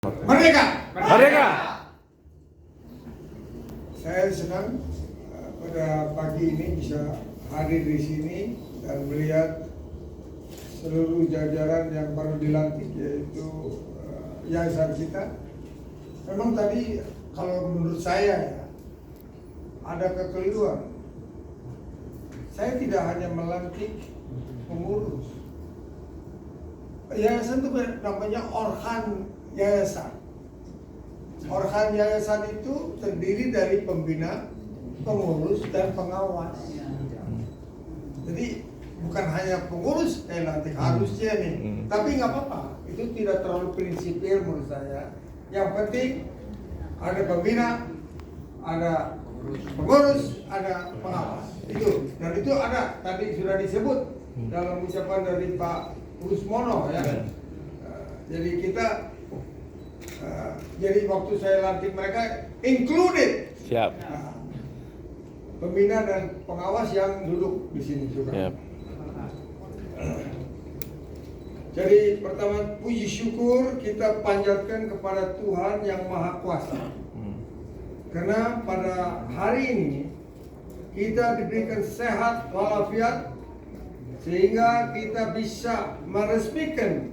Merdeka! Merdeka! Saya senang pada pagi ini bisa hadir di sini dan melihat seluruh jajaran yang baru dilantik, yaitu yayasan kita. Memang tadi kalau menurut saya ya, ada kekeliruan. Saya tidak hanya melantik pengurus. Yayasan itu namanya organ yayasan. Organ yayasan itu terdiri dari pembina, pengurus, dan pengawas. Jadi bukan hanya pengurus lantik harusnya nih, tapi nggak apa-apa. Itu tidak terlalu prinsipil menurut saya. Yang penting ada pembina, ada pengurus, ada pengawas. Itu dan itu ada tadi sudah disebut dalam ucapan dari Pak Rusmono ya. Jadi kita jadi waktu saya lantik mereka included. Siap. Pembina dan pengawas yang duduk di sini juga. Siap. Jadi pertama puji syukur kita panjatkan kepada Tuhan yang Maha Kuasa. Karena pada hari ini kita diberikan sehat walafiat sehingga kita bisa meresmikan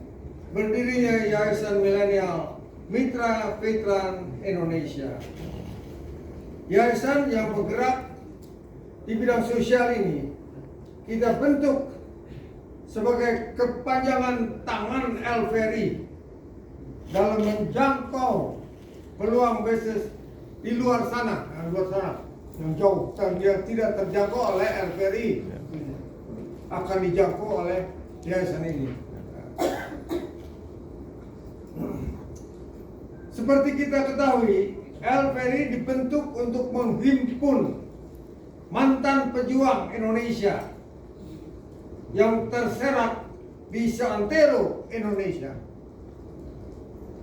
berdirinya Yayasan Milenial Mitra Veteran Indonesia. Yayasan yang bergerak di bidang sosial ini kita bentuk sebagai kepanjangan tangan LVRI dalam menjangkau peluang bisnis di luar sana, yang jauh dan yang tidak terjangkau oleh LVRI akan dijangkau oleh yayasan ini. Seperti kita ketahui, LVRI dibentuk untuk menghimpun mantan pejuang Indonesia yang terserat di seantero Indonesia.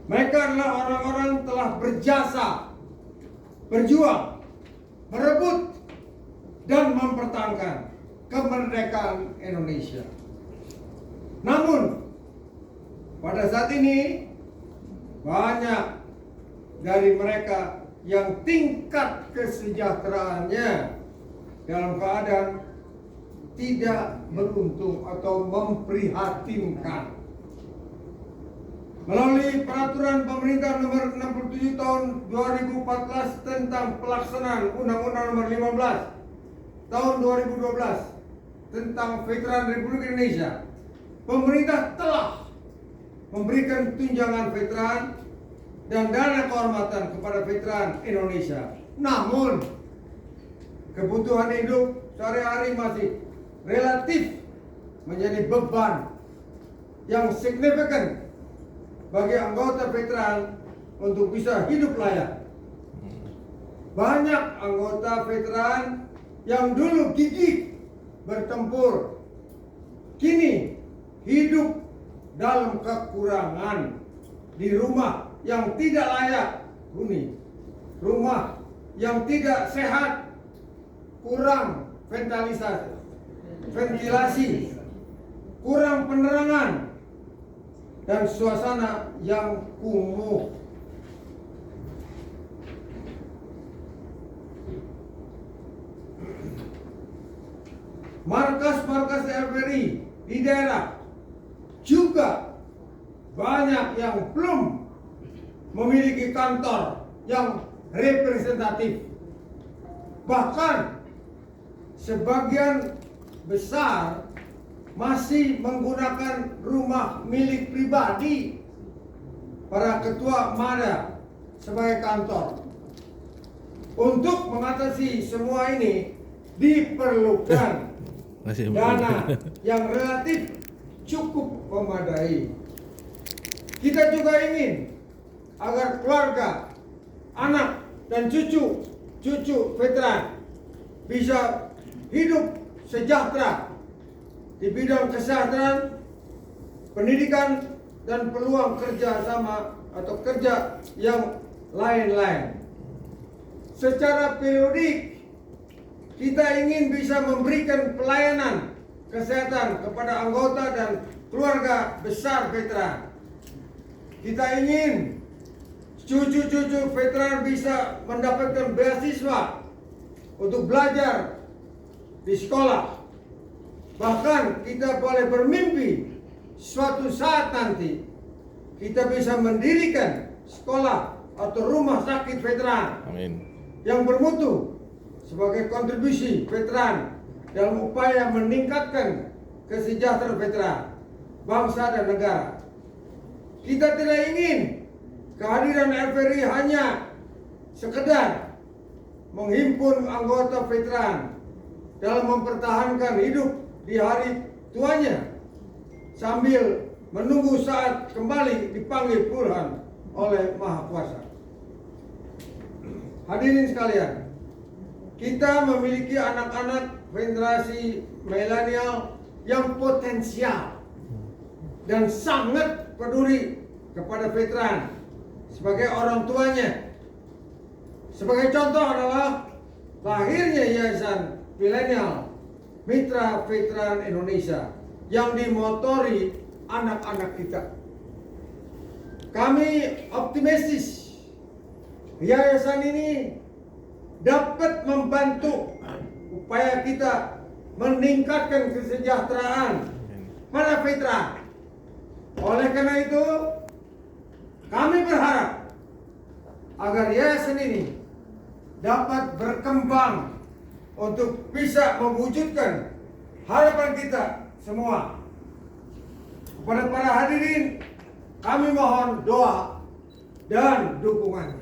Mereka adalah orang-orang telah berjasa, berjuang, merebut, dan mempertahankan kemerdekaan Indonesia. Namun, pada saat ini banyak dari mereka yang tingkat kesejahteraannya dalam keadaan tidak beruntung atau memprihatinkan. Melalui peraturan pemerintah nomor 67 tahun 2014 tentang pelaksanaan Undang-Undang nomor 15 tahun 2012 tentang Veteran Republik Indonesia, pemerintah telah memberikan tunjangan veteran dan dana kehormatan kepada veteran Indonesia. Namun, kebutuhan hidup sehari-hari masih relatif menjadi beban yang signifikan bagi anggota veteran untuk bisa hidup layak. Banyak anggota veteran yang dulu gigih bertempur kini hidup dalam kekurangan di rumah yang tidak layak huni, rumah yang tidak sehat, kurang ventilasi, kurang penerangan, dan suasana yang kumuh. Markas-markas LVRI di daerah juga banyak yang belum memiliki kantor yang representatif. Bahkan sebagian besar masih menggunakan rumah milik pribadi para ketua MADA sebagai kantor. Untuk mengatasi semua ini diperlukan dana yang relatif cukup memadai. Kita juga ingin agar keluarga, anak, dan cucu veteran bisa hidup sejahtera di bidang kesehatan, pendidikan, dan peluang kerja sama atau kerja yang lain-lain. Secara periodik, kita ingin bisa memberikan pelayanan kesehatan kepada anggota dan keluarga besar veteran. Kita ingin cucu-cucu veteran bisa mendapatkan beasiswa untuk belajar di sekolah. Bahkan kita boleh bermimpi suatu saat nanti kita bisa mendirikan sekolah atau rumah sakit veteran. Amin. Yang bermutu sebagai kontribusi veteran dalam upaya meningkatkan kesejahteraan veteran, bangsa dan negara. Kita tidak ingin kehadiran RVRI hanya sekedar menghimpun anggota veteran dalam mempertahankan hidup di hari tuanya sambil menunggu saat kembali dipanggil Tuhan oleh Maha Kuasa. Hadirin sekalian, kita memiliki anak-anak generasi milenial yang potensial dan sangat peduli kepada veteran sebagai orang tuanya. Sebagai contoh adalah lahirnya Yayasan Milenial Mitra Veteran Indonesia yang dimotori anak-anak kita. Kami optimistis yayasan ini dapat membantu upaya kita meningkatkan kesejahteraan para veteran. Oleh karena itu, kami berharap agar yayasan ini dapat berkembang untuk bisa mewujudkan harapan kita semua. Kepada para hadirin, kami mohon doa dan dukungan.